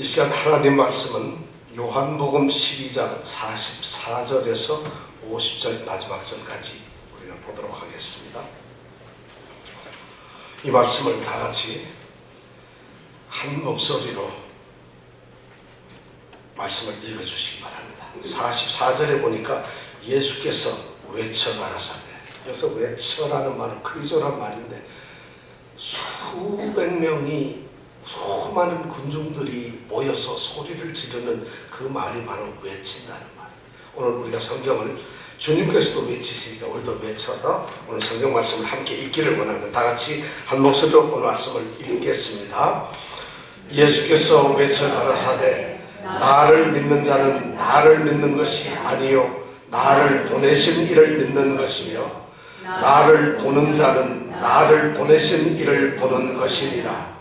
이 시간 하나님 말씀은 요한복음 12장 44절에서 50절 마지막 절까지 우리가 보도록 하겠습니다. 이 말씀을 다 같이 한 목소리로 말씀을 읽어주시기 바랍니다. 44절에 보니까 예수께서 외쳐 가라사대, 여기서 외쳐라는 말은 크리조란 말인데 수백 명이 수많은 군중들이 모여서 소리를 지르는 그 말이 바로 외친다는 말. 오늘 우리가 성경을 주님께서도 외치시니까 우리도 외쳐서 오늘 성경 말씀을 함께 읽기를 원합니다. 다 같이 한 목소리로 오늘 말씀을 읽겠습니다. 예수께서 외쳐 가라사대, 나를 믿는 자는 나를 믿는 것이 아니요 나를 보내신 이를 믿는 것이며 나를 보는 자는 나를 보내신 이를 보는 것이니라.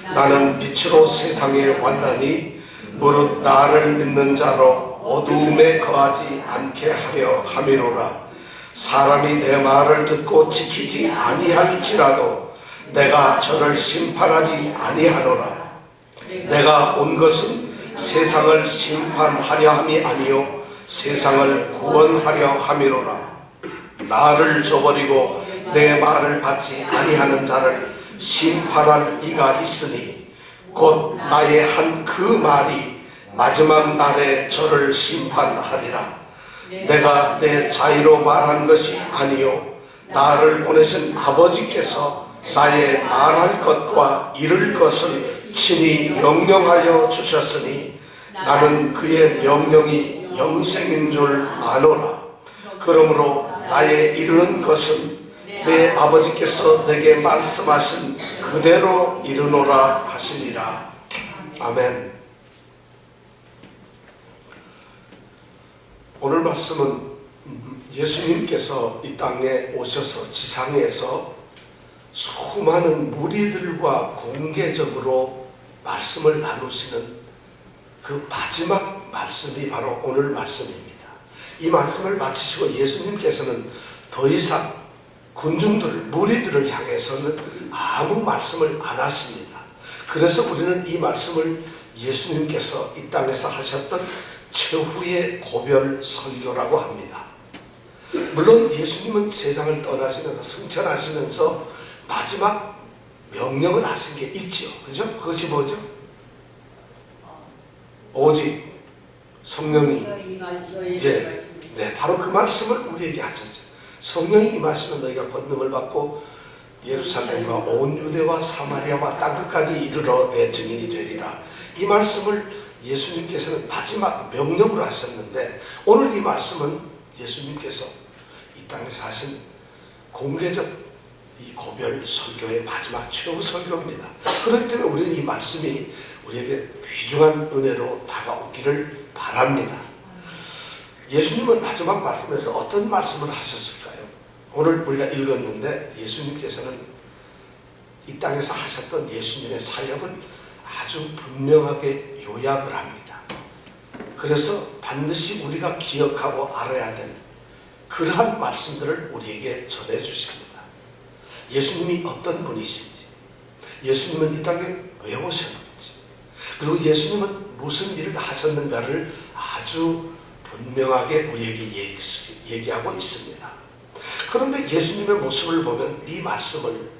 나는 빛으로 세상에 왔나니 무릇 나를 믿는 자로 어두움에 거하지 않게 하려 함이로라. 사람이 내 말을 듣고 지키지 아니할지라도 내가 저를 심판하지 아니하노라. 내가 온 것은 세상을 심판하려 함이 아니요 세상을 구원하려 함이로라. 나를 저버리고 내 말을 받지 아니하는 자를 심판할 이가 있으니 곧 나의 한 그 말이 마지막 날에 저를 심판하리라. 내가 내 자의로 말한 것이 아니요 나를 보내신 아버지께서 나의 말할 것과 이룰 것을 친히 명령하여 주셨으니 나는 그의 명령이 영생인 줄 아노라. 그러므로 나의 이루는 것은 내 아버지께서 내게 말씀하신 그대로 이루노라 하시니라. 아멘. 오늘 말씀은 예수님께서 이 땅에 오셔서 지상에서 수많은 무리들과 공개적으로 말씀을 나누시는 그 마지막 말씀이 바로 오늘 말씀입니다. 이 말씀을 마치시고 예수님께서는 더 이상 군중들, 무리들을 향해서는 아무 말씀을 안 하십니다. 그래서 우리는 이 말씀을 예수님께서 이 땅에서 하셨던 최후의 고별 설교라고 합니다. 물론 예수님은 세상을 떠나시면서 승천하시면서 마지막 명령을 하신 게 있죠. 그죠? 그것이 뭐죠? 오직 성령이 바로 그 말씀을 우리에게 하셨어요. 성령이 임하시면 너희가 권능을 받고 예루살렘과 온 유대와 사마리아와 땅끝까지 이르러 내 증인이 되리라. 이 말씀을 예수님께서는 마지막 명령으로 하셨는데 오늘 이 말씀은 예수님께서 이 땅에서 하신 공개적 이 고별 설교의 마지막 최후 설교입니다. 그렇기 때문에 우리는 이 말씀이 우리에게 귀중한 은혜로 다가오기를 바랍니다. 예수님은 마지막 말씀에서 어떤 말씀을 하셨을까요? 오늘 우리가 읽었는데 예수님께서는 이 땅에서 하셨던 예수님의 사역을 아주 분명하게 요약을 합니다. 그래서 반드시 우리가 기억하고 알아야 될 그러한 말씀들을 우리에게 전해주십니다. 예수님이 어떤 분이신지, 예수님은 이 땅에 왜 오셨는지, 그리고 예수님은 무슨 일을 하셨는가를 아주 분명하게 우리에게 얘기하고 있습니다. 그런데 예수님의 모습을 보면 이 말씀을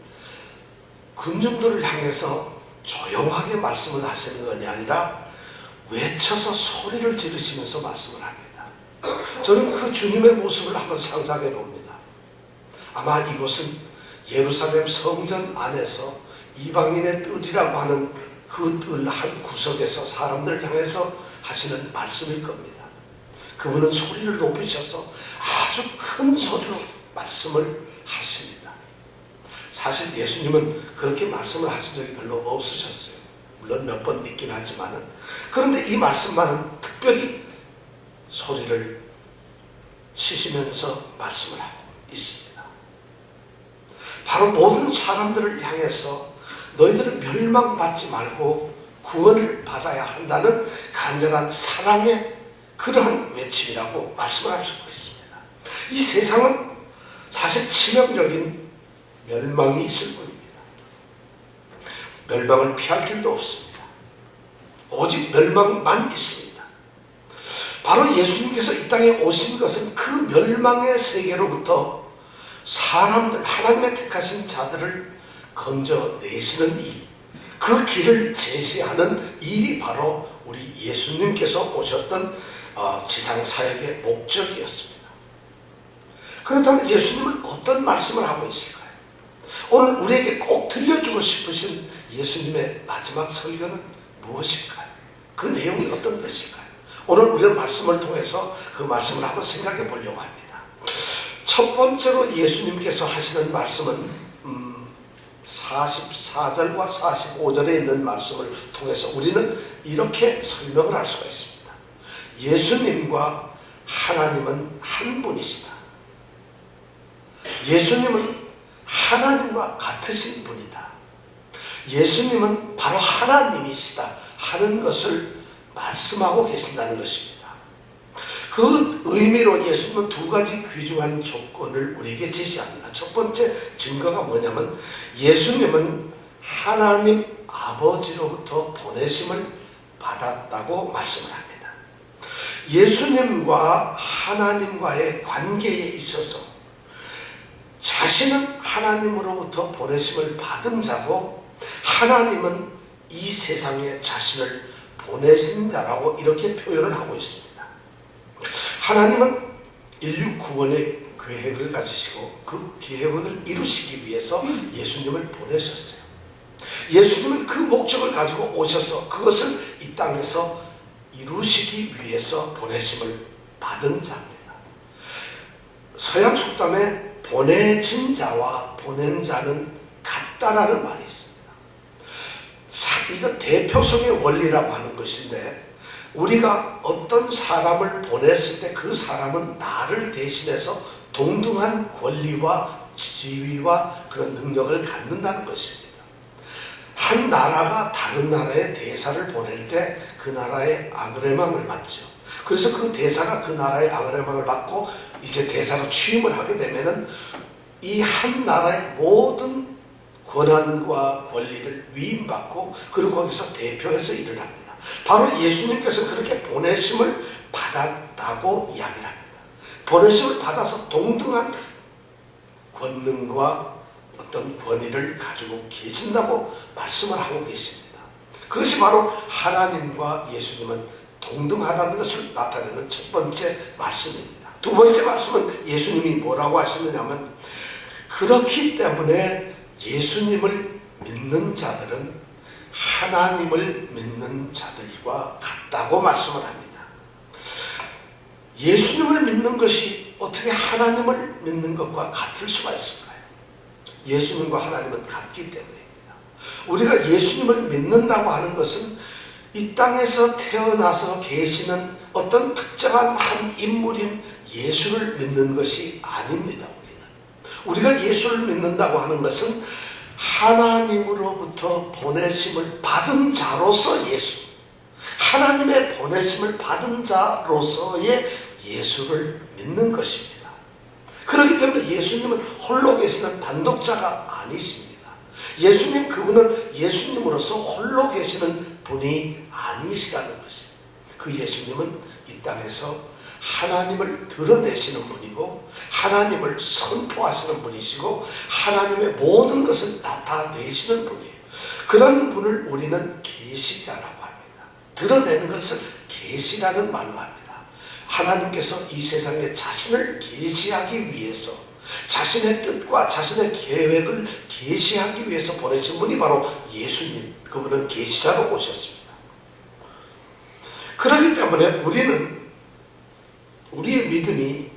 군중들을 향해서 조용하게 말씀을 하시는 것이 아니라 외쳐서 소리를 지르시면서 말씀을 합니다. 저는 그 주님의 모습을 한번 상상해 봅니다. 아마 이곳은 예루살렘 성전 안에서 이방인의 뜰이라고 하는 그 뜰 한 구석에서 사람들을 향해서 하시는 말씀일 겁니다. 그분은 소리를 높이셔서 아주 큰 소리로 말씀을 하십니다. 사실 예수님은 그렇게 말씀을 하신 적이 별로 없으셨어요. 물론 몇 번 있긴 하지만은. 그런데 이 말씀만은 특별히 소리를 치시면서 말씀을 하고 있습니다. 바로 모든 사람들을 향해서 너희들은 멸망받지 말고 구원을 받아야 한다는 간절한 사랑의 그러한 외침이라고 말씀을 할 수가 있습니다. 이 세상은 사실 치명적인 멸망이 있을 뿐입니다. 멸망을 피할 길도 없습니다. 오직 멸망만 있습니다. 바로 예수님께서 이 땅에 오신 것은 그 멸망의 세계로부터 사람들, 하나님의 택하신 자들을 건져내시는 일, 그 길을 제시하는 일이 바로 우리 예수님께서 오셨던 지상사역의 목적이었습니다. 그렇다면 예수님은 어떤 말씀을 하고 있을까요? 오늘 우리에게 꼭 들려주고 싶으신 예수님의 마지막 설교는 무엇일까요? 그 내용이 어떤 것일까요? 오늘 우리는 말씀을 통해서 그 말씀을 한번 생각해 보려고 합니다. 첫 번째로 예수님께서 하시는 말씀은 44절과 45절에 있는 말씀을 통해서 우리는 이렇게 설명을 할 수가 있습니다. 예수님과 하나님은 한 분이시다. 예수님은 하나님과 같으신 분이다. 예수님은 바로 하나님이시다 하는 것을 말씀하고 계신다는 것입니다. 그 의미로 예수님은 두 가지 귀중한 조건을 우리에게 제시합니다. 첫 번째 증거가 뭐냐면 예수님은 하나님 아버지로부터 보내심을 받았다고 말씀을 합니다. 예수님과 하나님과의 관계에 있어서 자신은 하나님으로부터 보내심을 받은 자고 하나님은 이 세상에 자신을 보내신 자라고 이렇게 표현을 하고 있습니다. 하나님은 인류 구원의 계획을 가지시고 그 계획을 이루시기 위해서 예수님을 보내셨어요. 예수님은 그 목적을 가지고 오셔서 그것을 이 땅에서 이루시기 위해서 보내심을 받은 자입니다. 서양 속담에 보내진 자와 보낸 자는 같다라는 말이 있습니다. 이거 대표성의 원리라고 하는 것인데 우리가 어떤 사람을 보냈을 때 그 사람은 나를 대신해서 동등한 권리와 지위와 그런 능력을 갖는다는 것입니다. 한 나라가 다른 나라에 대사를 보낼 때 그 나라의 아그레망을 받죠. 그래서 그 대사가 그 나라의 아그레망을 받고 이제 대사로 취임을 하게 되면은 이 한 나라의 모든 권한과 권리를 위임받고 그리고 거기서 대표해서 일을 합니다. 바로 예수님께서 그렇게 보내심을 받았다고 이야기를 합니다. 보내심을 받아서 동등한 권능과 어떤 권위를 가지고 계신다고 말씀을 하고 계십니다. 그것이 바로 하나님과 예수님은 동등하다는 것을 나타내는 첫 번째 말씀입니다. 두 번째 말씀은 예수님이 뭐라고 하시느냐면 그렇기 때문에 예수님을 믿는 자들은 하나님을 믿는 자들과 같다고 말씀을 합니다. 예수님을 믿는 것이 어떻게 하나님을 믿는 것과 같을 수가 있을까요? 예수님과 하나님은 같기 때문입니다. 우리가 예수님을 믿는다고 하는 것은 이 땅에서 태어나서 계시는 어떤 특정한 한 인물인 예수를 믿는 것이 아닙니다. 우리가 예수를 믿는다고 하는 것은 하나님으로부터 보내심을 받은 자로서 예수, 하나님의 보내심을 받은 자로서의 예수를 믿는 것입니다. 그렇기 때문에 예수님은 홀로 계시는 단독자가 아니십니다. 예수님 그분은 예수님으로서 홀로 계시는 분이 아니시라는 것입니다. 그 예수님은 이 땅에서 하나님을 드러내시는 분이고 하나님을 선포하시는 분이시고 하나님의 모든 것을 나타내시는 분이에요. 그런 분을 우리는 계시자라고 합니다. 드러내는 것을 계시라는 말로 합니다. 하나님께서 이 세상에 자신을 계시하기 위해서 자신의 뜻과 자신의 계획을 계시하기 위해서 보내신 분이 바로 예수님, 그분은 계시자로 오셨습니다. 그렇기 때문에 우리의 믿음이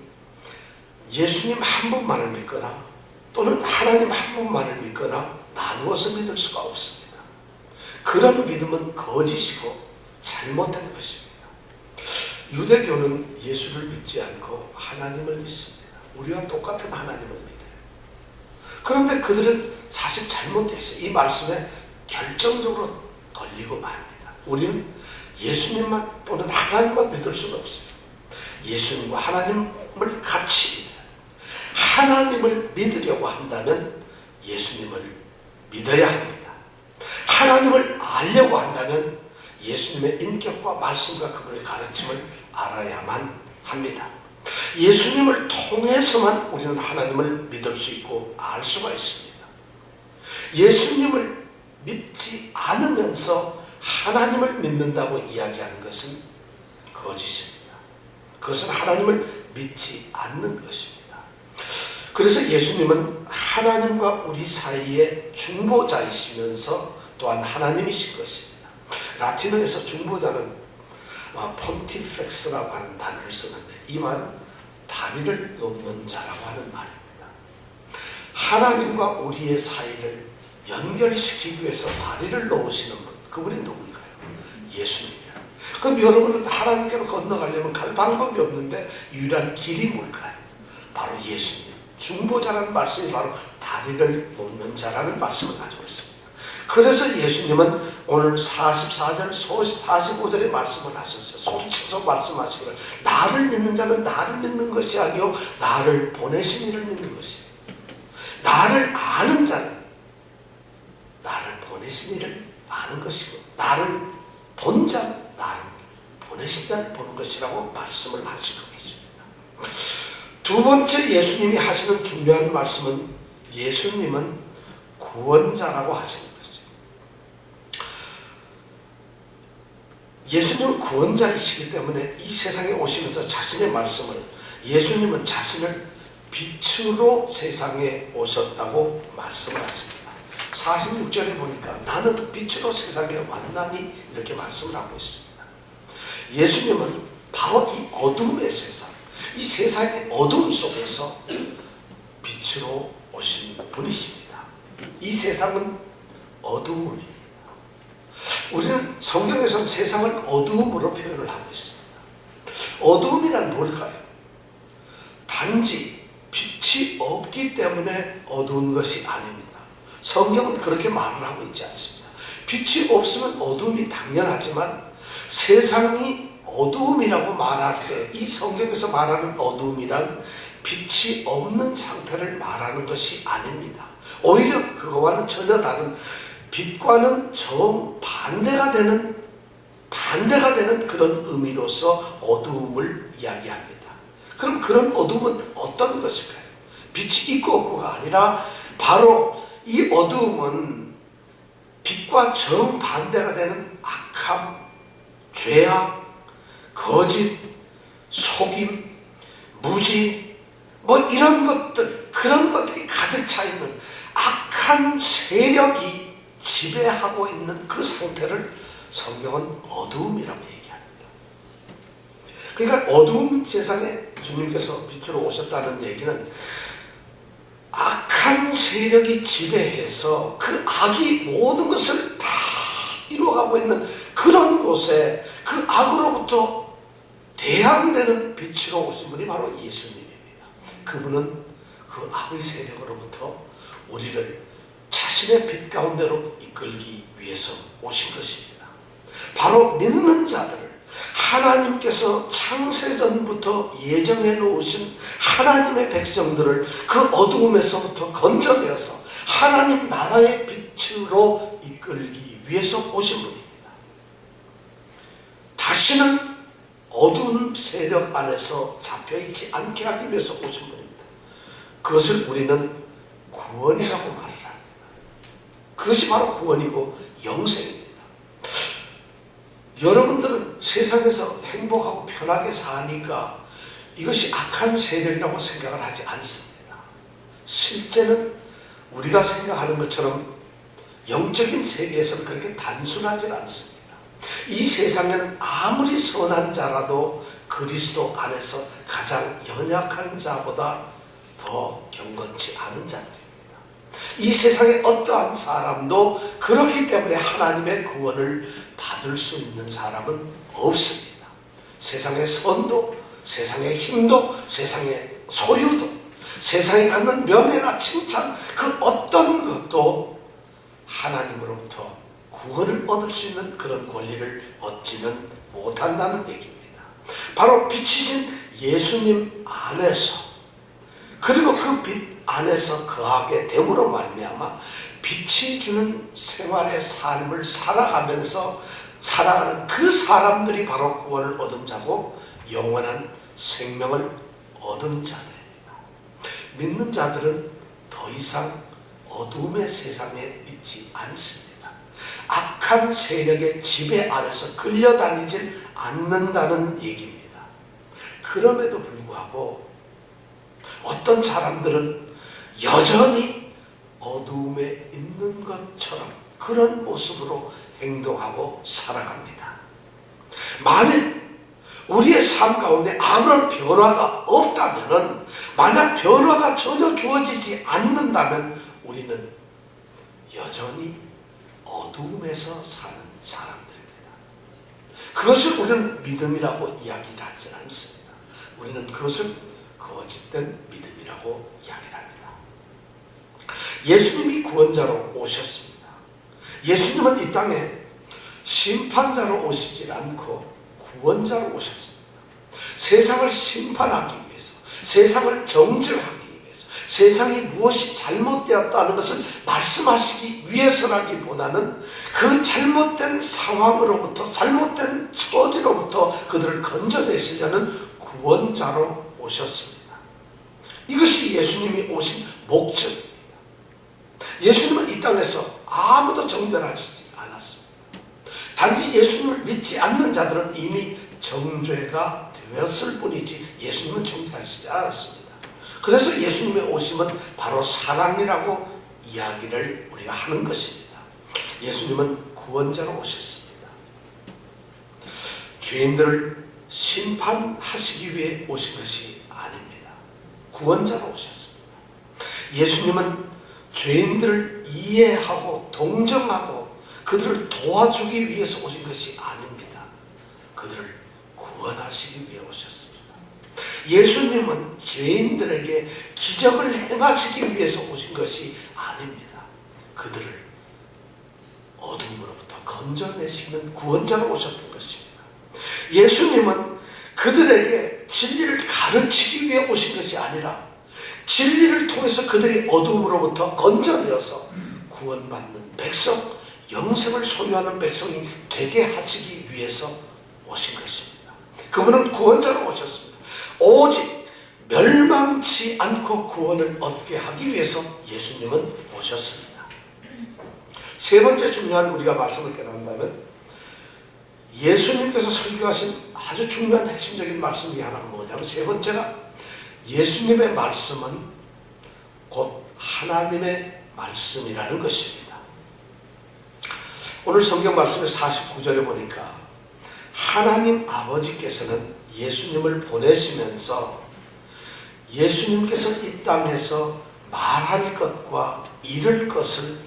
예수님 한 분만을 믿거나 또는 하나님 한 분만을 믿거나 나누어서 믿을 수가 없습니다. 그런 믿음은 거짓이고 잘못된 것입니다. 유대교는 예수를 믿지 않고 하나님을 믿습니다. 우리와 똑같은 하나님을 믿어요. 그런데 그들은 사실 잘못되어 있어요. 이 말씀에 결정적으로 걸리고 맙니다. 우리는 예수님만 또는 하나님만 믿을 수는 없어요. 예수님과 하나님을 같이 믿어요. 하나님을 믿으려고 한다면 예수님을 믿어야 합니다. 하나님을 알려고 한다면 예수님을 예수님의 인격과 말씀과 그분의 가르침을 알아야만 합니다. 예수님을 통해서만 우리는 하나님을 믿을 수 있고 알 수가 있습니다. 예수님을 믿지 않으면서 하나님을 믿는다고 이야기하는 것은 거짓입니다. 그것은 하나님을 믿지 않는 것입니다. 그래서 예수님은 하나님과 우리 사이의 중보자이시면서 또한 하나님이신 것입니다. 라틴어에서 중보자는 폰티펙스라고 하는 단어를 쓰는데 이 말은 다리를 놓는 자라고 하는 말입니다. 하나님과 우리의 사이를 연결시키기 위해서 다리를 놓으시는 분, 그분이 누굴까요? 예수님이에요. 그럼 여러분은 하나님께로 건너가려면 갈 방법이 없는데 유일한 길이 뭘까요? 바로 예수님. 중보자라는 말씀이 바로 다리를 놓는 자라는 말씀을 가지고 있습니다. 그래서 예수님은 오늘 44절, 45절의 말씀을 하셨어요. 소리쳐서 말씀하시기를 나를 믿는 자는 나를 믿는 것이 아니요 나를 보내신 이를 믿는 것이에요. 나를 아는 자는 나를 보내신 이를 아는 것이고 나를 본 자는 나를 보내신 자를 보는 것이라고 말씀을 하시고 계십니다. 두 번째 예수님이 하시는 중요한 말씀은 예수님은 구원자라고 하시는 거죠. 예수님은 구원자이시기 때문에 이 세상에 오시면서 자신의 말씀을 예수님은 자신을 빛으로 세상에 오셨다고 말씀을 하십니다. 46절에 보니까 나는 빛으로 세상에 왔나니 이렇게 말씀을 하고 있습니다. 예수님은 바로 이 어둠의 세상, 이 세상의 어둠 속에서 빛으로 오신 분이십니다. 이 세상은 어두움입니다. 우리는 성경에서는 세상을 어두움으로 표현을 하고 있습니다. 어두움이란 뭘까요? 단지 빛이 없기 때문에 어두운 것이 아닙니다. 성경은 그렇게 말을 하고 있지 않습니다. 빛이 없으면 어두움이 당연하지만 세상이 어두움이라고 말할 때 이 성경에서 말하는 어두움이란 빛이 없는 상태를 말하는 것이 아닙니다. 오히려 그거와는 전혀 다른 빛과는 정반대가 되는 그런 의미로서 어두움을 이야기합니다. 그럼 그런 어두움은 어떤 것일까요? 빛이 있고 없고가 아니라 바로 이 어두움은 빛과 정반대가 되는 악함, 죄악, 거짓, 속임, 무지, 이런 것들, 그런 것들이 가득 차 있는 악한 세력이 지배하고 있는 그 상태를 성경은 어두움이라고 얘기합니다. 그러니까 어두운 세상에 주님께서 빛으로 오셨다는 얘기는 악한 세력이 지배해서 그 악이 모든 것을 다 이루어가고 있는 그런 곳에 그 악으로부터 대항되는 빛으로 오신 분이 바로 예수님입니다. 그분은 그 악의 세력으로부터 우리를 자신의 빛 가운데로 이끌기 위해서 오신 것입니다. 바로 믿는 자들을 하나님께서 창세전부터 예정해 놓으신 하나님의 백성들을 그 어두움에서부터 건져내어서 하나님 나라의 빛으로 이끌기 위해서 오신 분입니다. 다시는 어두운 세력 안에서 잡혀있지 않게 하기 위해서 오신 분입니다. 그것을 우리는 구원이라고 말을 합니다. 그것이 바로 구원이고 영생입니다. 여러분들은 세상에서 행복하고 편하게 사니까 이것이 악한 세력이라고 생각을 하지 않습니다. 실제는 우리가 생각하는 것처럼 영적인 세계에서는 그렇게 단순하지 않습니다. 이 세상에는 아무리 선한 자라도 그리스도 안에서 가장 연약한 자보다 더 경건치 않은 자들입니다. 이 세상에 어떠한 사람도 그렇기 때문에 하나님의 구원을 받을 수 있는 사람은 없습니다. 세상의 선도, 세상의 힘도, 세상의 소유도, 세상에 갖는 명예나 칭찬, 그 어떤 것도 하나님으로부터 구원을 얻을 수 있는 그런 권리를 얻지는 못한다는 얘기입니다. 바로 빛이신 예수님 안에서, 그리고 그 빛 안에서 거하게 됨으로 말미암아 빛이 주는 생활의 삶을 살아가면서 살아가는 그 사람들이 바로 구원을 얻은 자고 영원한 생명을 얻은 자들입니다. 믿는 자들은 더 이상 어둠의 세상에 있지 않습니다. 악한 세력의 지배 아래서 끌려다니질 않는다는 얘기입니다. 그럼에도 불구하고 어떤 사람들은 여전히 어둠에 있는 것처럼 그런 모습으로 행동하고 살아갑니다. 만일 우리의 삶 가운데 아무런 변화가 없다면, 만약 변화가 전혀 주어지지 않는다면 우리는 여전히 어둠에서 사는 사람들입니다. 그것을 우리는 믿음이라고 이야기를 하지 않습니다. 우리는 그것을 거짓된 믿음이라고 이야기를 합니다. 예수님이 구원자로 오셨습니다. 예수님은 이 땅에 심판자로 오시지 않고 구원자로 오셨습니다. 세상을 심판하기 위해서, 세상을 정죄하기 위해서, 세상이 무엇이 잘못되었다는 것을 말씀하시기 위해서라기보다는 그 잘못된 상황으로부터, 잘못된 처지로부터 그들을 건져내시려는 구원자로 오셨습니다. 이것이 예수님이 오신 목적입니다. 예수님은 이 땅에서 아무도 정죄하시지 않았습니다. 단지 예수님을 믿지 않는 자들은 이미 정죄가 되었을 뿐이지 예수님은 정죄하시지 않았습니다. 그래서 예수님의 오심은 바로 사랑이라고 이야기를 우리가 하는 것입니다. 예수님은 구원자로 오셨습니다. 죄인들을 심판하시기 위해 오신 것이 아닙니다. 구원자로 오셨습니다. 예수님은 죄인들을 이해하고 동정하고 그들을 도와주기 위해서 오신 것이 아닙니다. 그들을 구원하시기 위해 오셨습니다. 예수님은 죄인들에게 기적을 행하시기 위해서 오신 것이 아닙니다. 그들을 어둠으로부터 건져내시는 구원자로 오셨던 것입니다. 예수님은 그들에게 진리를 가르치기 위해 오신 것이 아니라 진리를 통해서 그들이 어둠으로부터 건져내어서 구원받는 백성, 영생을 소유하는 백성이 되게 하시기 위해서 오신 것입니다. 그분은 구원자로 오셨습니다. 오직 멸망치 않고 구원을 얻게 하기 위해서 예수님은 오셨습니다. 세 번째 중요한 우리가 말씀을 깨닫는다면 예수님께서 설교하신 아주 중요한 핵심적인 말씀 중에 하나가 뭐냐면 세 번째가 예수님의 말씀은 곧 하나님의 말씀이라는 것입니다. 오늘 성경 말씀의 49절에 보니까 하나님 아버지께서는 예수님을 보내시면서 예수님께서 이 땅에서 말할 것과 이룰 것을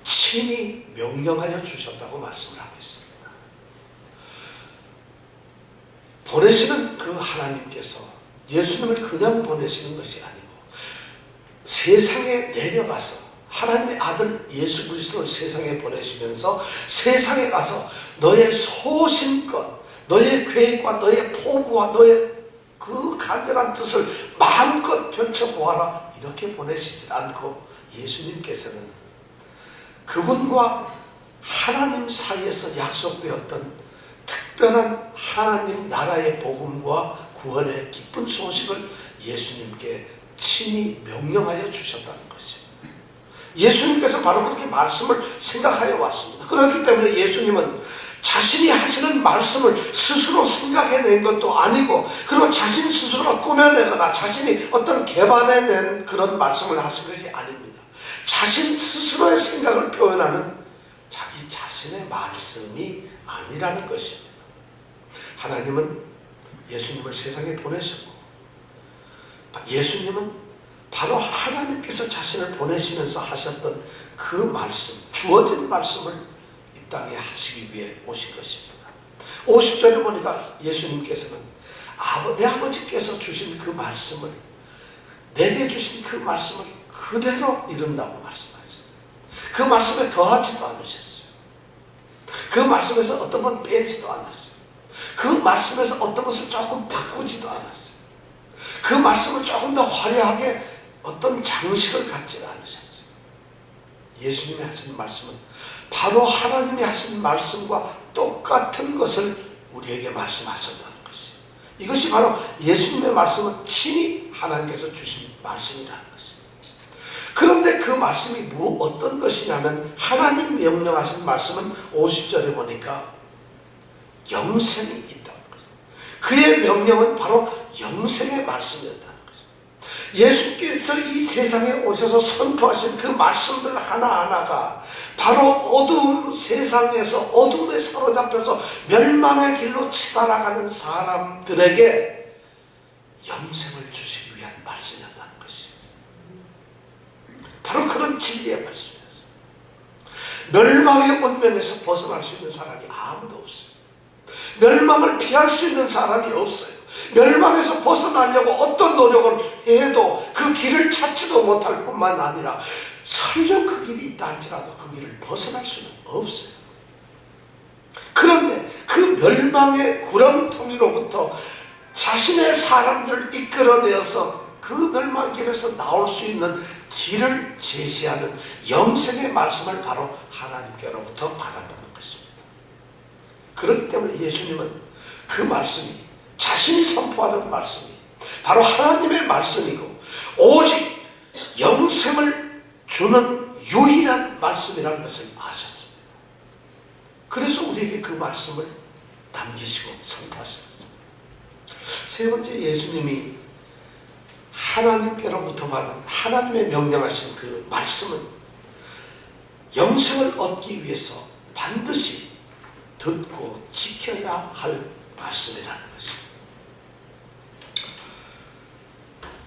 친히 명령하여 주셨다고 말씀을 하고 있습니다. 보내시는 그 하나님께서 예수님을 그냥 보내시는 것이 아니고 세상에 내려가서 하나님의 아들 예수 그리스도를 세상에 보내시면서 세상에 가서 너의 소신껏 너의 계획과 너의 포부와 너의 그 간절한 뜻을 마음껏 펼쳐보아라 이렇게 보내시지 않고 예수님께서는 그분과 하나님 사이에서 약속되었던 특별한 하나님 나라의 복음과 구원의 기쁜 소식을 예수님께 친히 명령하여 주셨다는 것입니다. 예수님께서 바로 그렇게 말씀을 생각하여 왔습니다. 그렇기 때문에 예수님은 자신이 하시는 말씀을 스스로 생각해낸 것도 아니고 그리고 자신 스스로가 꾸며내거나 자신이 어떤 개발해낸 그런 말씀을 하신 것이 아닙니다. 자신 스스로의 생각을 표현하는 자기 자신의 말씀이 아니라는 것입니다. 하나님은 예수님을 세상에 보내셨고 예수님은 바로 하나님께서 자신을 보내시면서 하셨던 그 말씀, 주어진 말씀을 이 땅에 하시기 위해 오신 것입니다. 50절에 보니까 예수님께서는 내 아버지께서 주신 그 말씀을 내게 주신 그 말씀을 그대로 이룬다고 말씀하셨어요. 그 말씀에 더하지도 않으셨어요. 그 말씀에서 어떤 건 빼지도 않았어요. 그 말씀에서 어떤 것을 조금 바꾸지도 않았어요. 그 말씀을 조금 더 화려하게 어떤 장식을 갖지 않으셨어요. 예수님이 하신 말씀은 바로 하나님이 하신 말씀과 똑같은 것을 우리에게 말씀하셨다는 것이에요. 이것이 바로 예수님의 말씀은 친히 하나님께서 주신 말씀이라는 것이에요. 그런데 그 말씀이 어떤 것이냐면 하나님 명령하신 말씀은 50절에 보니까 영생이 있다는 것이에요. 그의 명령은 바로 영생의 말씀이었다는 것이에요. 예수께서 이 세상에 오셔서 선포하신 그 말씀들 하나하나가 바로 어두운 세상에서 어둠에 사로잡혀서 멸망의 길로 치달아가는 사람들에게 영생을 주시기 위한 말씀이었다는 것이에요. 바로 그런 진리의 말씀이었어요. 멸망의 운명에서 벗어날 수 있는 사람이 아무도 없어요. 멸망을 피할 수 있는 사람이 없어요. 멸망에서 벗어나려고 어떤 노력을 해도 그 길을 찾지도 못할 뿐만 아니라 설령 그 길이 있다 할지라도 그 길을 벗어날 수는 없어요. 그런데 그 멸망의 구렁텅이로부터 자신의 사람들을 이끌어내어서 그 멸망길에서 나올 수 있는 길을 제시하는 영생의 말씀을 바로 하나님께로부터 받았다는 것입니다. 그렇기 때문에 예수님은 그 말씀이 자신이 선포하는 말씀이 바로 하나님의 말씀이고 오직 영생을 주는 유일한 말씀이라는 것을 아셨습니다. 그래서 우리에게 그 말씀을 남기시고 선포하셨습니다. 세 번째, 예수님이 하나님께로부터 받은 하나님의 명령하신 그 말씀은 영생을 얻기 위해서 반드시 듣고 지켜야 할 말씀이라는 것입니다.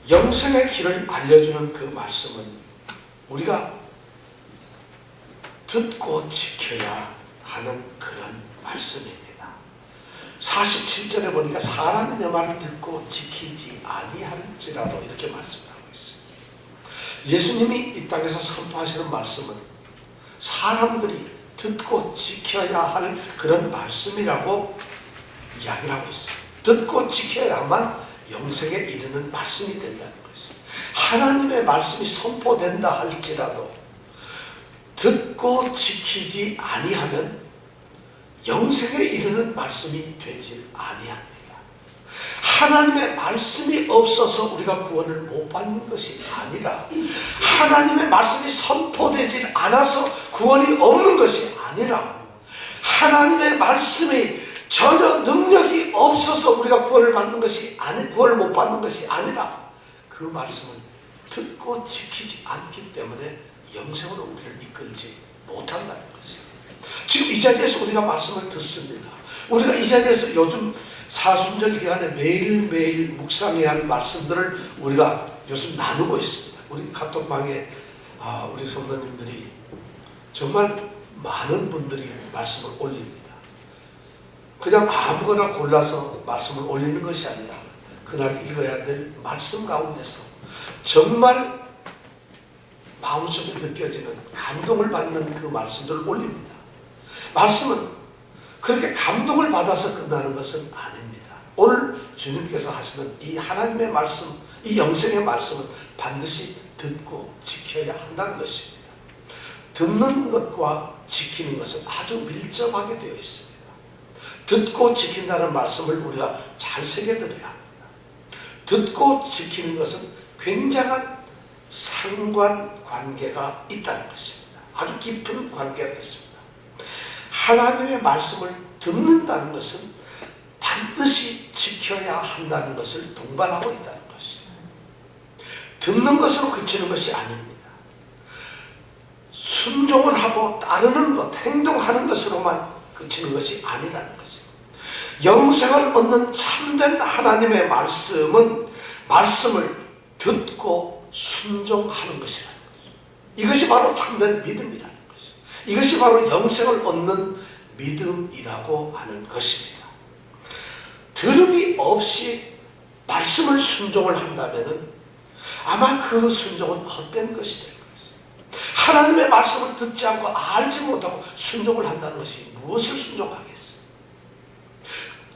영생의 길을 알려주는 그 말씀은 우리가 듣고 지켜야 하는 그런 말씀입니다. 47절에 보니까 사람이 내 말을 듣고 지키지 아니할지라도 이렇게 말씀하고 있어요. 예수님이 이 땅에서 선포하시는 말씀은 사람들이 듣고 지켜야 할 그런 말씀이라고 이야기를 하고 있어요. 듣고 지켜야만 영생에 이르는 말씀이 된다는 것이죠. 하나님의 말씀이 선포된다 할지라도 듣고 지키지 아니하면 영생에 이르는 말씀이 되지 아니합니다. 하나님의 말씀이 없어서 우리가 구원을 못 받는 것이 아니라 하나님의 말씀이 선포되지 않아서 구원이 없는 것이 아니라 하나님의 말씀이 전혀 능력이 없어서 우리가 구원을 받는 것이 구원을 못 받는 것이 아니라 그 말씀을 듣고 지키지 않기 때문에 영생으로 우리를 이끌지 못한다는 것이에요. 지금 이 자리에서 우리가 말씀을 듣습니다. 우리가 이 자리에서 요즘 사순절 기간에 매일매일 묵상해야 할 말씀들을 우리가 요즘 나누고 있습니다. 우리 카톡방에 우리 성도님들이 정말 많은 분들이 말씀을 올립니다. 그냥 아무거나 골라서 말씀을 올리는 것이 아니라 그날 읽어야 될 말씀 가운데서 정말 마음속에 느껴지는 감동을 받는 그 말씀들을 올립니다. 말씀은 그렇게 감동을 받아서 끝나는 것은 아닙니다. 오늘 주님께서 하시는 이 하나님의 말씀, 이 영생의 말씀은 반드시 듣고 지켜야 한다는 것입니다. 듣는 것과 지키는 것은 아주 밀접하게 되어 있습니다. 듣고 지킨다는 말씀을 우리가 잘 새겨들어야 합니다. 듣고 지키는 것은 굉장한 상관관계가 있다는 것입니다. 아주 깊은 관계가 있습니다. 하나님의 말씀을 듣는다는 것은 반드시 지켜야 한다는 것을 동반하고 있다는 것이에요. 듣는 것으로 그치는 것이 아닙니다. 순종을 하고 따르는 것, 행동하는 것으로만 그치는 것이 아니라는 것이에요. 영생을 얻는 참된 하나님의 말씀은 말씀을 듣고 순종하는 것이라는 거죠. 이것이 바로 참된 믿음이라는 것이죠. 이것이 바로 영생을 얻는 믿음이라고 하는 것입니다. 들음이 없이 말씀을 순종을 한다면 아마 그 순종은 헛된 것이 될 것입니다. 하나님의 말씀을 듣지 않고 알지 못하고 순종을 한다는 것이 무엇을 순종하겠어요?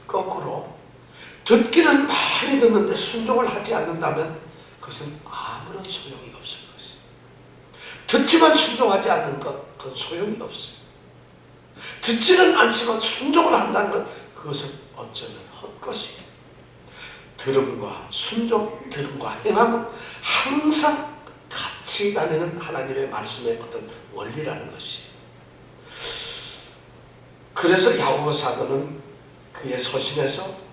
거꾸로 듣기는 많이 듣는데 순종을 하지 않는다면 그것은 아무런 소용이 없을 것입니다. 듣지만 순종하지 않는 것, 그건 소용이 없어요. 듣지는 않지만 순종을 한다는 것, 그것은 어쩌면 헛것이에요. 들음과 순종, 들음과 행함은 항상 같이 다니는 하나님의 말씀의 어떤 원리라는 것이에요. 그래서 야고보 사도는 그의 서신에서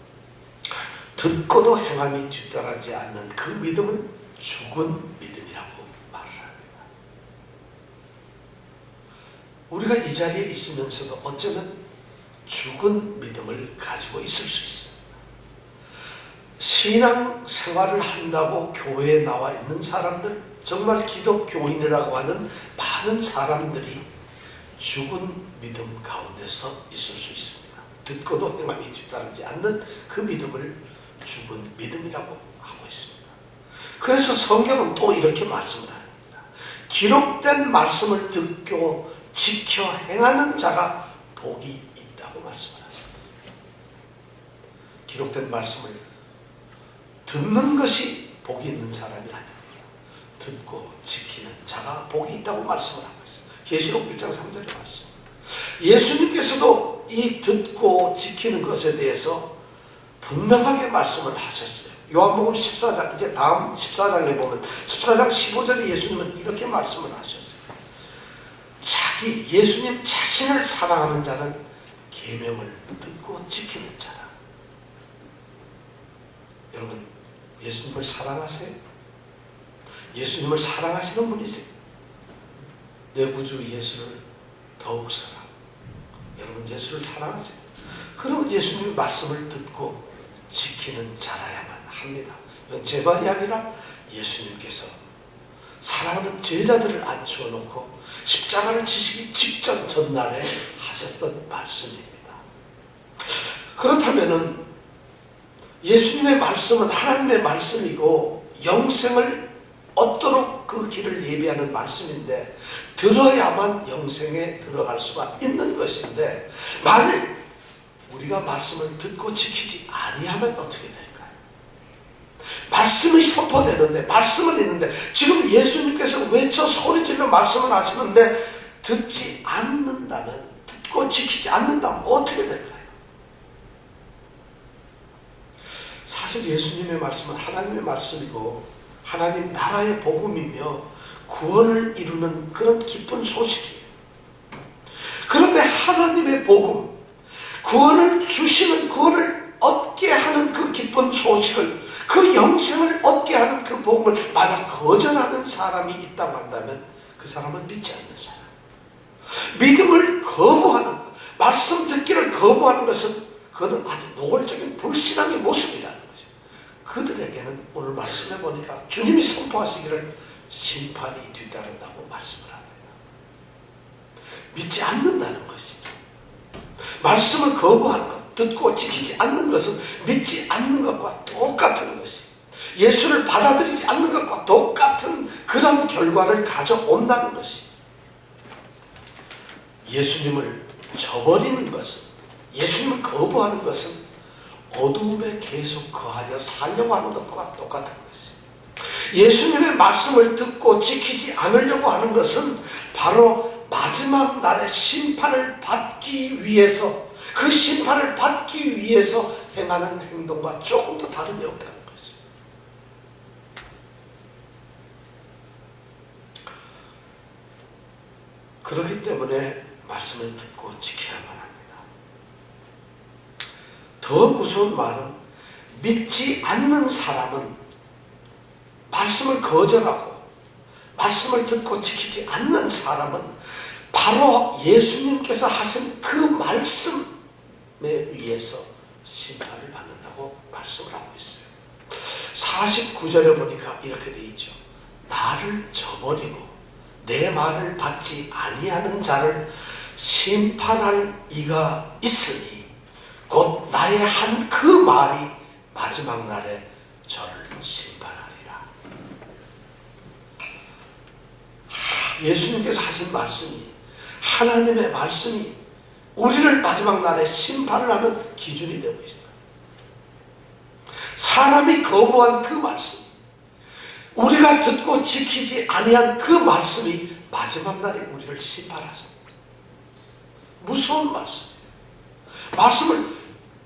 듣고도 행함이 뒤따르지 않는 그 믿음을 죽은 믿음이라고 말을 합니다. 우리가 이 자리에 있으면서도 어쩌면 죽은 믿음을 가지고 있을 수 있습니다. 신앙 생활을 한다고 교회에 나와 있는 사람들, 정말 기독교인이라고 하는 많은 사람들이 죽은 믿음 가운데서 있을 수 있습니다. 듣고도 행함이 뒤따르지 않는 그 믿음을 죽은 믿음이라고 하고 있습니다. 그래서 성경은 또 이렇게 말씀을 합니다. 기록된 말씀을 듣고 지켜 행하는 자가 복이 있다고 말씀을 합니다. 기록된 말씀을 듣는 것이 복이 있는 사람이 아닙니다. 듣고 지키는 자가 복이 있다고 말씀을 하고 있습니다. 계시록 1장 3절의 말씀. 예수님께서도 이 듣고 지키는 것에 대해서 분명하게 말씀을 하셨어요. 요한복음 14장, 이제 다음 14장에 보면 14장 15절에 예수님은 이렇게 말씀을 하셨어요. 예수님 자신을 사랑하는 자는 계명을 듣고 지키는 자라. 여러분, 예수님을 사랑하세요? 예수님을 사랑하시는 분이세요? 내 구주 예수를 더욱 사랑. 여러분, 예수를 사랑하세요? 그러면 예수님의 말씀을 듣고 지키는 자라야만 합니다. 이건 제 말이 아니라 예수님께서 사랑하는 제자들을 앉혀 놓고 십자가를 지시기 직전 전날에 하셨던 말씀입니다. 그렇다면은 예수님의 말씀은 하나님의 말씀이고 영생을 얻도록 그 길을 예비하는 말씀인데 들어야만 영생에 들어갈 수가 있는 것인데 만일 우리가 말씀을 듣고 지키지 아니하면 어떻게 될까요? 말씀이 선포되는데 말씀은 있는데 지금 예수님께서 외쳐 소리지르며 말씀을 하시는데 듣지 않는다면, 듣고 지키지 않는다면 어떻게 될까요? 사실 예수님의 말씀은 하나님의 말씀이고 하나님 나라의 복음이며 구원을 이루는 그런 기쁜 소식이에요. 그런데 하나님의 복음, 구원을 주시는, 구원을 얻게 하는 그 기쁜 소식을, 그 영생을 얻게 하는 그 복음을 만약 거절하는 사람이 있다고 한다면 그 사람은 믿지 않는 사람. 믿음을 거부하는 것, 말씀 듣기를 거부하는 것은 그것은 아주 노골적인 불신앙의 모습이라는 거죠. 그들에게는 오늘 말씀해 보니까 주님이 선포하시기를 심판이 뒤따른다고 말씀을 합니다. 믿지 않는다는 것이죠. 말씀을 거부하는 것, 듣고 지키지 않는 것은 믿지 않는 것과 똑같은 것이, 예수를 받아들이지 않는 것과 똑같은 그런 결과를 가져온다는 것이, 예수님을 저버리는 것은, 예수님을 거부하는 것은 어두움에 계속 거하여 살려고 하는 것과 똑같은 것이, 예수님의 말씀을 듣고 지키지 않으려고 하는 것은 바로 마지막 날에 심판을 받기 위해서, 그 심판을 받기 위해서 행하는 행동과 조금 더 다름이 없다는 것이죠. 그렇기 때문에 말씀을 듣고 지켜야만 합니다. 더 무서운 말은 믿지 않는 사람은 말씀을 거절하고 말씀을 듣고 지키지 않는 사람은 바로 예수님께서 하신 그 말씀에 의해서 심판을 받는다고 말씀을 하고 있어요. 49절에 보니까 이렇게 돼 있죠. 나를 저버리고 내 말을 받지 아니하는 자를 심판할 이가 있으니 곧 나의 한 그 말이 마지막 날에 저를 심판하리라. 예수님께서 하신 말씀이, 하나님의 말씀이 우리를 마지막 날에 심판을 하는 기준이 되고 있습니다. 사람이 거부한 그 말씀, 우리가 듣고 지키지 아니한 그 말씀이 마지막 날에 우리를 심판하신다. 무서운 말씀이에요. 말씀을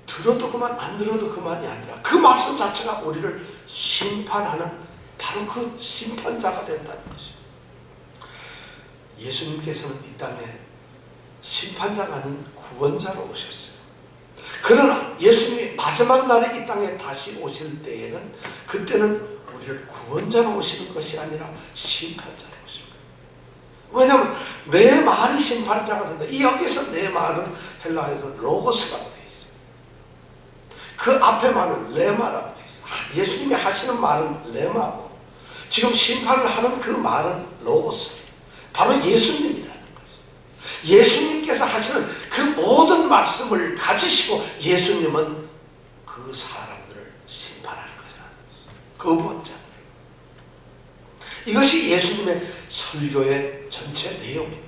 들어도 그만 안 들어도 그만이 아니라 그 말씀 자체가 우리를 심판하는 바로 그 심판자가 된다는 것이죠. 예수님께서는 이 땅에 심판자가 아닌 구원자로 오셨어요. 그러나 예수님이 마지막 날에 이 땅에 다시 오실 때에는 그때는 우리를 구원자로 오시는 것이 아니라 심판자로 오십니다. 왜냐하면 내 말이 심판자가 된다. 이 여기서 내 말은 헬라어에서 로고스라고 되어 있어요. 그 앞에 말은 레마라고 되어 있어요. 예수님이 하시는 말은 레마고 지금 심판을 하는 그 말은 로고스. 바로 예수님이라는 거죠. 예수님께서 하시는 그 모든 말씀을 가지시고 예수님은 그 사람들을 심판하는 거잖아요. 거부한 자들. 이것이 예수님의 설교의 전체 내용입니다.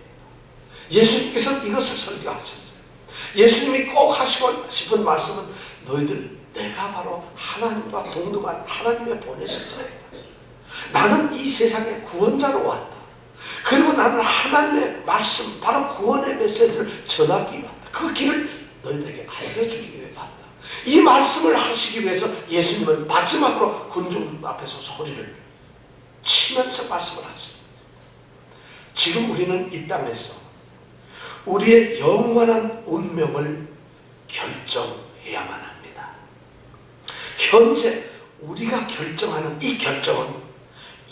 예수님께서 이것을 설교하셨어요. 예수님이 꼭 하시고 싶은 말씀은 너희들 내가 바로 하나님과 동등한 하나님의 보내신 자이다. 나는 이 세상의 구원자로 왔다. 그리고 나는 하나님의 말씀 바로 구원의 메시지를 전하기 왔다. 그 길을 너희들에게 알려주기 위해 왔다. 이 말씀을 하시기 위해서 예수님은 마지막으로 군중 앞에서 소리를 치면서 말씀을 하십니다. 지금 우리는 이 땅에서 우리의 영원한 운명을 결정해야만 합니다. 현재 우리가 결정하는 이 결정은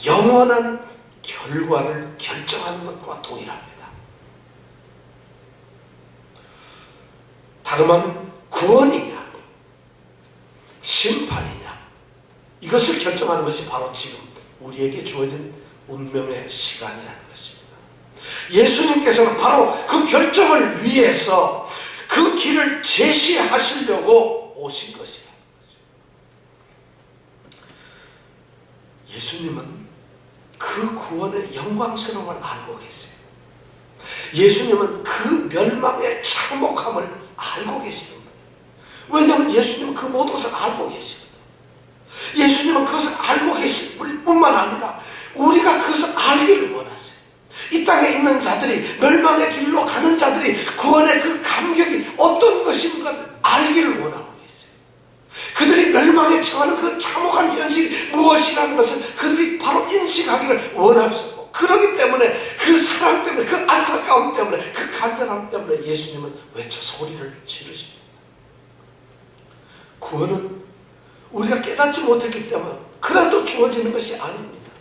영원한 결과를 결정하는 것과 동일합니다. 다름 아닌 구원이냐 심판이냐 이것을 결정하는 것이 바로 지금 우리에게 주어진 운명의 시간이라는 것입니다. 예수님께서는 바로 그 결정을 위해서 그 길을 제시하시려고 오신 것이라는 거죠. 예수님은 그 구원의 영광스러움을 알고 계세요. 예수님은 그 멸망의 참혹함을 알고 계시는 거예요. 왜냐하면 예수님은 그 모든 것을 알고 계시거든. 예수님은 그것을 알고 계실 뿐만 아니라 우리가 그것을 알기를 원하세요. 이 땅에 있는 자들이 멸망의 길로 가는 자들이 구원의 그 감격이 어떤 것인가를 알기를 원하고 계세요. 그들이 멸망에 처하는 그 참혹한 현실이 무엇이라는 것을 그들이 바로 인식하기를 원하셨고 그렇기 때문에 그 사랑 때문에 그 안타까움 때문에 그 간절함 때문에 예수님은 외쳐 소리를 지르십니다. 구원은 우리가 깨닫지 못했기 때문에 그래도 주어지는 것이 아닙니다.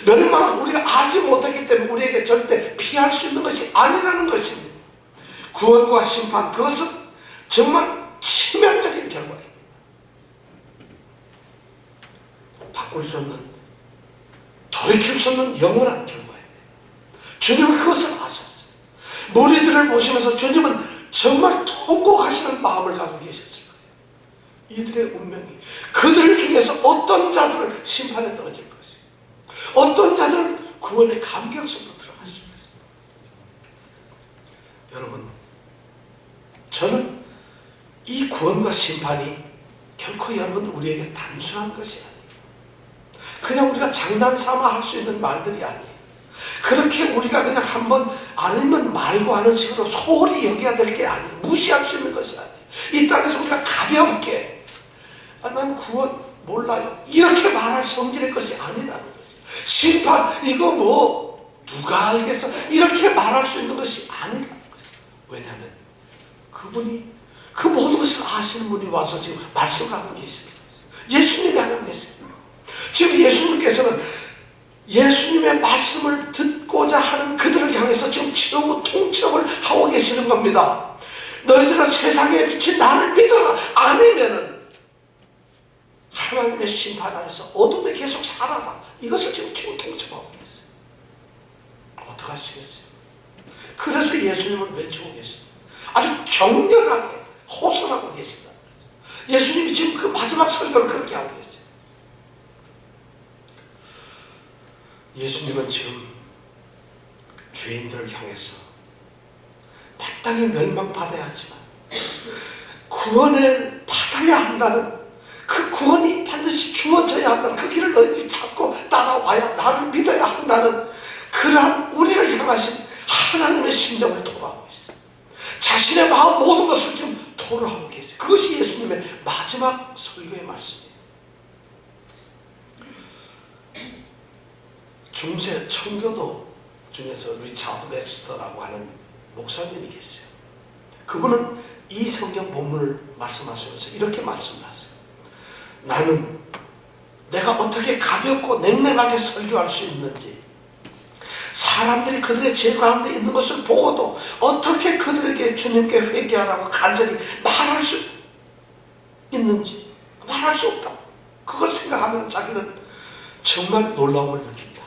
멸망은 우리가 알지 못했기 때문에 우리에게 절대 피할 수 있는 것이 아니라는 것입니다. 구원과 심판 그것은 정말 치명적인 결과입니다. 바꿀 수 없는 돌이킬 수 없는 영원한 결과입니다. 주님은 그것을 아셨어요. 무리들을 보시면서 주님은 정말 통곡하시는 마음을 가지고 계셨을 거예요. 이들의 운명이 그들 중에서 어떤 자들을 심판에 떨어질 것이고 어떤 자들은 구원의 감격 속으로 들어가실 것입니다. 여러분, 저는 이 구원과 심판이 결코 여러분 우리에게 단순한 것이 아니에요. 그냥 우리가 장난삼아 할 수 있는 말들이 아니에요. 그렇게 우리가 그냥 한번 아니면 말고 하는 식으로 소홀히 여겨야 될 게 아니에요. 무시할 수 있는 것이 아니에요. 이 땅에서 우리가 가볍게 난 구원 몰라요 이렇게 말할 성질의 것이 아니라는 거죠. 심판 이거 뭐 누가 알겠어 이렇게 말할 수 있는 것이 아니라는 거죠. 왜냐하면 그분이 그 모든 것을 아시는 분이 와서 지금 말씀을 하고 계십니다. 예수님이 하고 계십니다. 지금 예수님께서는 예수님의 말씀을 듣고자 하는 그들을 향해서 지금 최후 통첩을 하고 계시는 겁니다. 너희들은 세상에 비친 나를 믿어라. 아니면은 하나님의 심판 아래서 어둠에 계속 살아라. 이것을 지금 최후 통첩하고 계세요. 어떡하시겠어요? 그래서 예수님을 외치고 계십니다. 아주 격렬하게 호소하고 계신다. 예수님이 지금 그 마지막 설교를 그렇게 하고 계세요. 예수님은 지금 죄인들을 향해서 마땅히 멸망받아야 하지만 구원을 받아야 한다는 그 구원이 반드시 주어져야 한다는 그 길을 너희들이 찾고 따라와야 나를 믿어야 한다는 그러한 우리를 향하신 하나님의 심정을 토로하고 있어요. 자신의 마음 모든 것을 지금 토로하고 계세요. 그것이 예수님의 마지막 설교의 말씀이에요. 중세 청교도 중에서 리차드 웩스터라고 하는 목사님이 계세요. 그분은 이 성경 본문을 말씀하시면서 이렇게 말씀을 하세요. 나는 내가 어떻게 가볍고 냉랭하게 설교할 수 있는지, 사람들이 그들의 죄 가운데 있는 것을 보고도 어떻게 그들에게 주님께 회개하라고 간절히 말할 수 있는지, 말할 수 없다. 그걸 생각하면 자기는 정말 놀라움을 느낍니다.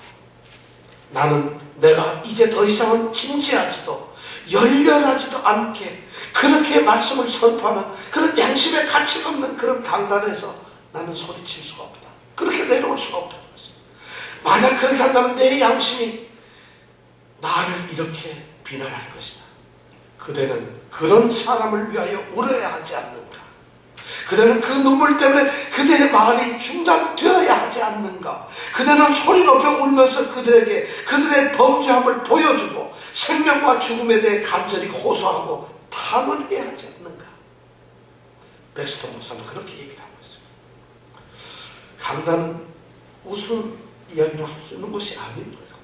나는 내가 이제 더 이상은 진지하지도 열렬하지도 않게 그렇게 말씀을 선포하는 그런 양심의 가치가 없는 그런 강단에서 나는 소리칠 수가 없다. 그렇게 내려올 수가 없다는 것이죠. 만약 그렇게 한다면 내 양심이 나를 이렇게 비난할 것이다. 그대는 그런 사람을 위하여 울어야 하지 않는가? 그대는 그 눈물 때문에 그대의 마음이 중단되어야 하지 않는가? 그대는 소리 높여 울면서 그들에게 그들의 범죄함을 보여주고 생명과 죽음에 대해 간절히 호소하고 탄원해야 하지 않는가? 웩스터 목사는 그렇게 얘기를 하고 있어요. 강단은 무슨 이야기를 할 수 있는 것이 아닌 거죠.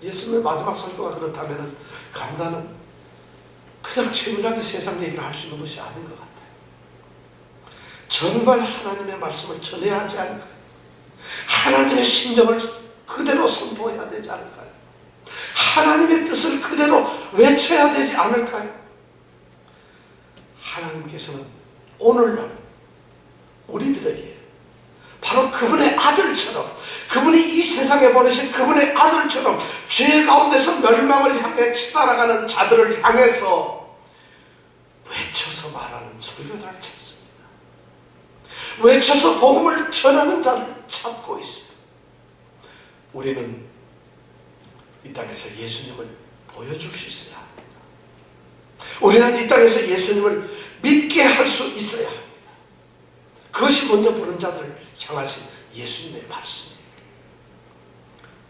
예수님의 마지막 설교가 그렇다면 강단은 그냥 재미나게 세상 얘기를 할 수 있는 것이 아닌 것 같아요. 정말 하나님의 말씀을 전해야 하지 않을까요? 하나님의 심정을 그대로 선포해야 되지 않을까요? 하나님의 뜻을 그대로 외쳐야 되지 않을까요? 하나님께서는 오늘날 우리들에게 바로 그분의 아들처럼, 그분이 이 세상에 보내신 그분의 아들처럼 죄 가운데서 멸망을 향해 치달아가는 자들을 향해서 외쳐서 말하는 설교자를 찾습니다. 외쳐서 복음을 전하는 자를 찾고 있습니다. 우리는 이 땅에서 예수님을 보여줄 수 있어야 합니다. 우리는 이 땅에서 예수님을 믿게 할 수 있어야 합니다. 그것이 먼저 부른 자들을 향하신 예수님의 말씀이에요.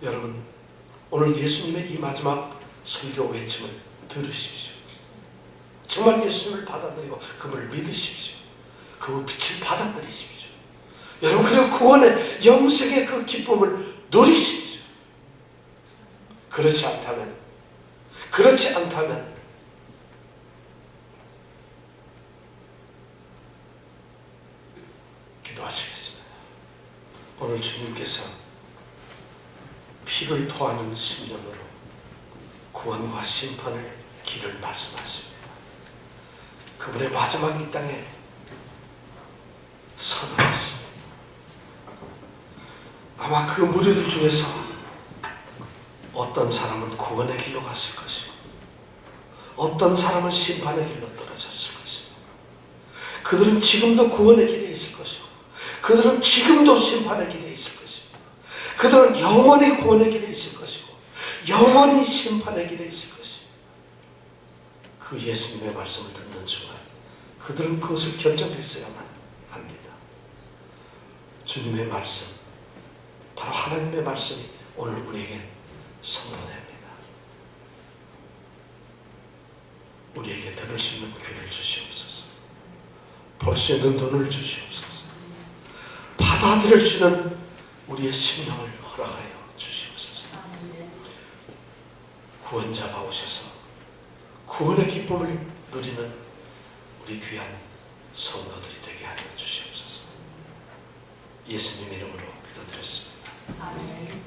여러분, 오늘 예수님의 이 마지막 설교 외침을 들으십시오. 정말 예수님을 받아들이고 그분을 믿으십시오. 그 빛을 받아들이십시오. 여러분, 그리고 구원의 영생의 그 기쁨을 누리십시오. 그렇지 않다면 기도하시겠습니다. 오늘 주님께서 피를 토하는 심령으로 구원과 심판의 길을 말씀하십니다. 그분의 마지막 이 땅에 선언하십니다. 아마 그 무리들 중에서 어떤 사람은 구원의 길로 갔을 것이고 어떤 사람은 심판의 길로 떨어졌을 것이고 그들은 지금도 구원의 길에 있을 것이고 그들은 지금도 심판의 길에 있을 것이고 그들은 영원히 구원의 길에 있을 것이고 영원히 심판의 길에 있을 것이고 그 예수님의 말씀을 듣는 순간 그들은 그것을 결정했어야만 합니다. 주님의 말씀, 바로 하나님의 말씀이 오늘 우리에게 선포됩니다. 우리에게 들을 수 있는 귀를 주시옵소서. 볼 수 있는 눈을 주시옵소서. 받아들일 수 있는 우리의 심령을 허락하여 주시옵소서. 구원자가 오셔서 구원의 기쁨을 누리는 우리 귀한 성도들이 되게 하여 주시옵소서. 예수님 이름으로 기도드렸습니다. 아멘.